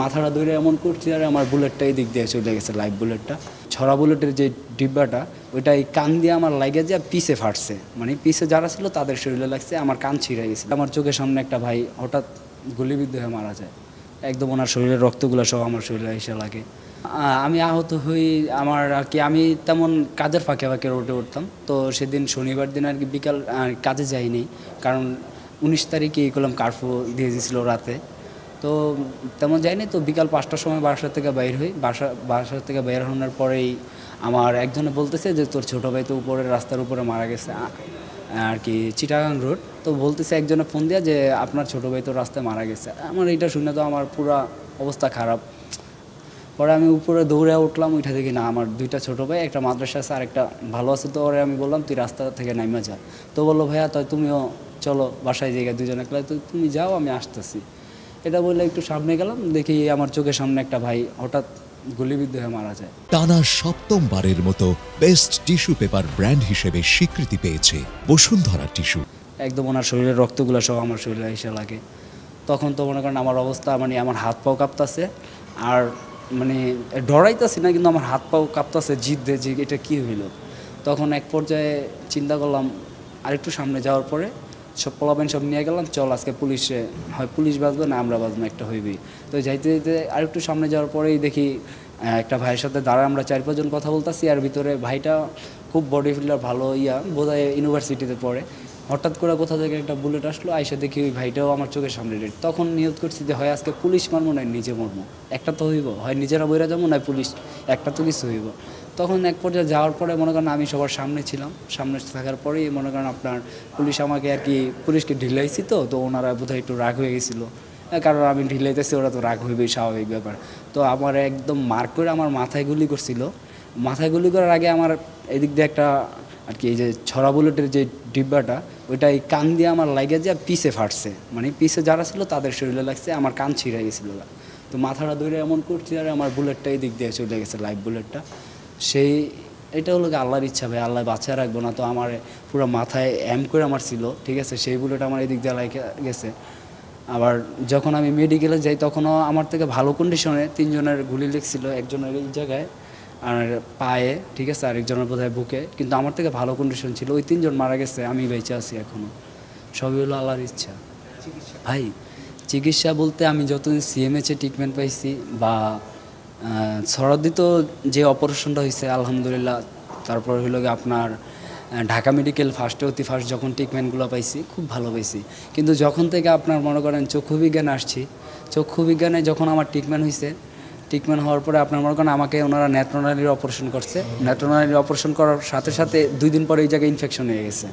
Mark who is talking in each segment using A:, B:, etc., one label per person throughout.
A: মাথাটা ধরে এমন করছি আর আমার বুলেটটা এই দিক দিয়ে চলে গেছে, লাইভ বুলেটটা। ছড়া বুলেটের যে ডিব্বাটা ওইটা এই কান দিয়ে আমার লাগে যে পিছে ফাটছে, মানে পিছে যারা ছিল তাদের শরীরে লাগছে, আমার কান ছিঁড়ে গেছে। আমার চোখের সামনে একটা ভাই হঠাৎ গুলিবিদ্ধ হয়ে মারা যায়, একদম ওনার শরীরের রক্তগুলো সব আমার শরীরে এসে লাগে। আমি আহত হই, আমার আর কি আমি তেমন কাজের ফাঁকে ফাঁকে রোডে উঠতাম। তো সেদিন শনিবার দিন আর কি বিকাল কাজে যাইনি, কারণ 19 তারিখে করলাম কার্ফু দিয়ে দিয়েছিল রাতে, তো তেমন যাইনি। তো বিকাল 5টার সময় বাসা থেকে বাইর হই, বাসা থেকে বের হওয়ার পরেই আমার একজনে বলতেছে যে তোর ছোটো ভাই তো উপরে রাস্তার উপরে মারা গেছে আর কি, চিটাগাং রোড। তো বলতেছে একজনে ফোন দেওয়া যে আপনার ছোটো ভাই তো রাস্তায় মারা গেছে। আমার এইটা শুনে তো আমার পুরা অবস্থা খারাপ। পরে আমি উপরে দৌড়ে উঠলাম, উঠে দেখি না আমার 2টা ছোটো ভাই, একটা মাদ্রাসা আছে আর একটা ভালো আছে। তো ওরে আমি বললাম তুই রাস্তা থেকে নাইমা যা। তো বললো ভাইয়া তাই তুমিও চলো বাসায় জায়গায় দুজনে খেলা, তো তুমি যাও আমি আসতেছি। এটা বললে একটু সামনে গেলাম, দেখি আমার চোখের সামনে একটা ভাই হঠাৎ গুলিবিদ্ধ হয়ে মারা যায়।
B: টানা 7মবারের মতো বেস্ট টিস্যু পেপার ব্র্যান্ড হিসেবে স্বীকৃতি পেয়েছে বসুন্ধরা টিস্যু।
A: একদম ওনার শরীরের রক্তগুলো সব আমার শরীরে এসে লাগে। তখন তো মনে করেন আমার অবস্থা, মানে আমার হাত পাও কাঁপতাছে, আর মানে ডরাইতেছি না কিন্তু আমার হাত পাও কাঁপতাছে জিদ্দে যে এটা কী হইলো। তখন এক পর্যায়ে চিন্তা করলাম আরেকটু সামনে যাওয়ার পরে সব পোলাপাইন সব নিয়ে গেলাম, চল আজকে পুলিশে হয় পুলিশ বাঁচবে না আমরা বাঁচবো, একটা হইবেই। তো যাইতে যাইতে আরেকটু সামনে যাওয়ার পরেই দেখি একটা ভাইয়ের সাথে দাঁড়ায় আমরা 4-5 জন কথা বলতেছি, আর ভিতরে ভাইটা খুব বডি ফিল্ডার ভালো, বোধহয় ইউনিভার্সিটিতে পড়ে। হঠাৎ করে কোথা থেকে একটা বুলেট আসলো, আইসা দেখি ওই ভাইটাও আমার চোখের সামনে রেড। তখন নিয়ত করছি যে হয় আজকে পুলিশ মারবো না নিজে মরবো, একটা তো হইব, হয় নিজেরা বইরা যাবো না পুলিশ, একটা তো কিছু হইব। তখন এক পর্যায়ে যাওয়ার পরে মনে করেন আমি সবার সামনে ছিলাম, সামনে থাকার পরেই মনে করেন আপনার পুলিশ আমাকে আর কি, পুলিশকে ঢিলাইছি তো ওনারা বোধহয় একটু রাগ হয়ে গেছিলো, কারণ আমি ঢিলাইতেছি, ওরা তো রাগ হইবেই, স্বাভাবিক ব্যাপার। তো আমার একদম মার্ক করে আমার মাথায় গুলি করছিল। মাথায় গুলি করার আগে আমার এদিক দিয়ে একটা আর কি এই যে ছড়া বুলেটের যে ডিব্বাটা ওইটা এই কান দিয়ে আমার লাগে যে পিছে ফাটছে, মানে পিছে যারা ছিল তাদের শরীরে লাগছে, আমার কান ছিঁড়ে গেছিলো। তো মাথাটা ধরে এমন করছি আর আমার বুলেটটা এই দিক দিয়ে চলে গেছে, লাইভ বুলেটটা। সেই এটা হলো আল্লাহর ইচ্ছা ভাই, আল্লাহ বাঁচায় রাখবো না। তো আমার পুরো মাথায় করে আমার ছিল, ঠিক আছে, সেই বুলেট আমার এই দিক দিয়ে লাগে গেছে। আবার যখন আমি মেডিকেলে যাই তখনও আমার থেকে ভালো কন্ডিশনে 3 জনের গুলি লেগছিল, একজনের এই জায়গায় আর পায়ে, ঠিক আছে, আরেকজনের বোধহয় বুকে, কিন্তু আমার থেকে ভালো কন্ডিশন ছিল। ওই 3 জন মারা গেছে, আমি বেঁচে আছি এখনও। সবই হলো আল্লাহর ইচ্ছা ভাই। চিকিৎসা বলতে আমি যতদিন সিএমএইচে ট্রিটমেন্ট পাইছি বা সরদিত যে অপারেশনটা হয়েছে আলহামদুলিল্লাহ, তারপর হলো আপনার ঢাকা মেডিকেল ফার্স্ট যখন ট্রিটমেন্টগুলো পাইছি খুব ভালো পাইছি। কিন্তু যখন থেকে আপনার মনে করেন চক্ষু বিজ্ঞানে আসছি, চক্ষু বিজ্ঞানে যখন আমার ট্রিটমেন্ট হয়েছে, ট্রিটমেন্ট হওয়ার পরে আপনার মনে করেন আমাকে ওনারা নেত্রনালীর অপারেশন করছে। নেত্রনালীর অপারেশন করার সাথে সাথে 2 দিন পরে এই জায়গায় ইনফেকশন হয়ে গেছে।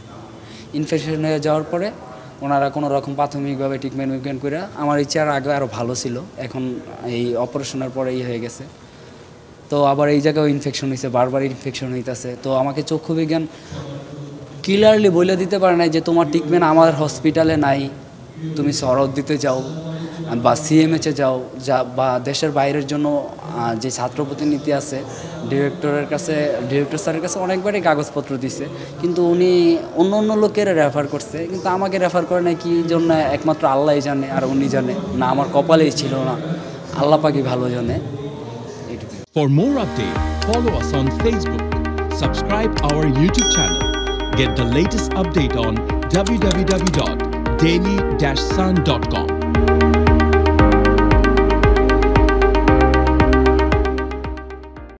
A: ইনফেকশন হয়ে যাওয়ার পরে ওনারা কোনো রকম প্রাথমিকভাবে ট্রিটমেন্ট করে আমার ইচ্ছা আগে আরও ভালো ছিল, এখন এই অপারেশনের পরে হয়ে গেছে। তো আবার এই জায়গায় ইনফেকশন হয়েছে, বারবার ইনফেকশন হইতেছে। তো আমাকে চক্ষু বিজ্ঞান ক্লিয়ারলি বলে দিতে পারে না যে তোমার ট্রিটমেন্ট আমাদের হসপিটালে নাই, তুমি সরদ দিতে যাও বা সিএমএইচে যাও, বা দেশের বাইরের জন্য যে ছাত্র প্রতিনিধি আছে ডিরেক্টর স্যারের কাছে অনেকবারই কাগজপত্র দিছে, কিন্তু উনি অন্য লোকের রেফার করছে, কিন্তু আমাকে রেফার করে না কি জন্য একমাত্র আল্লাহই জানে, আর উনি জানে না, আমার কপালেই ছিল না, আল্লাহ পাকই ভালো জানে।
C: For more updates, follow us on Facebook, subscribe our YouTube channel, get the latest update on www.daily-sun.com.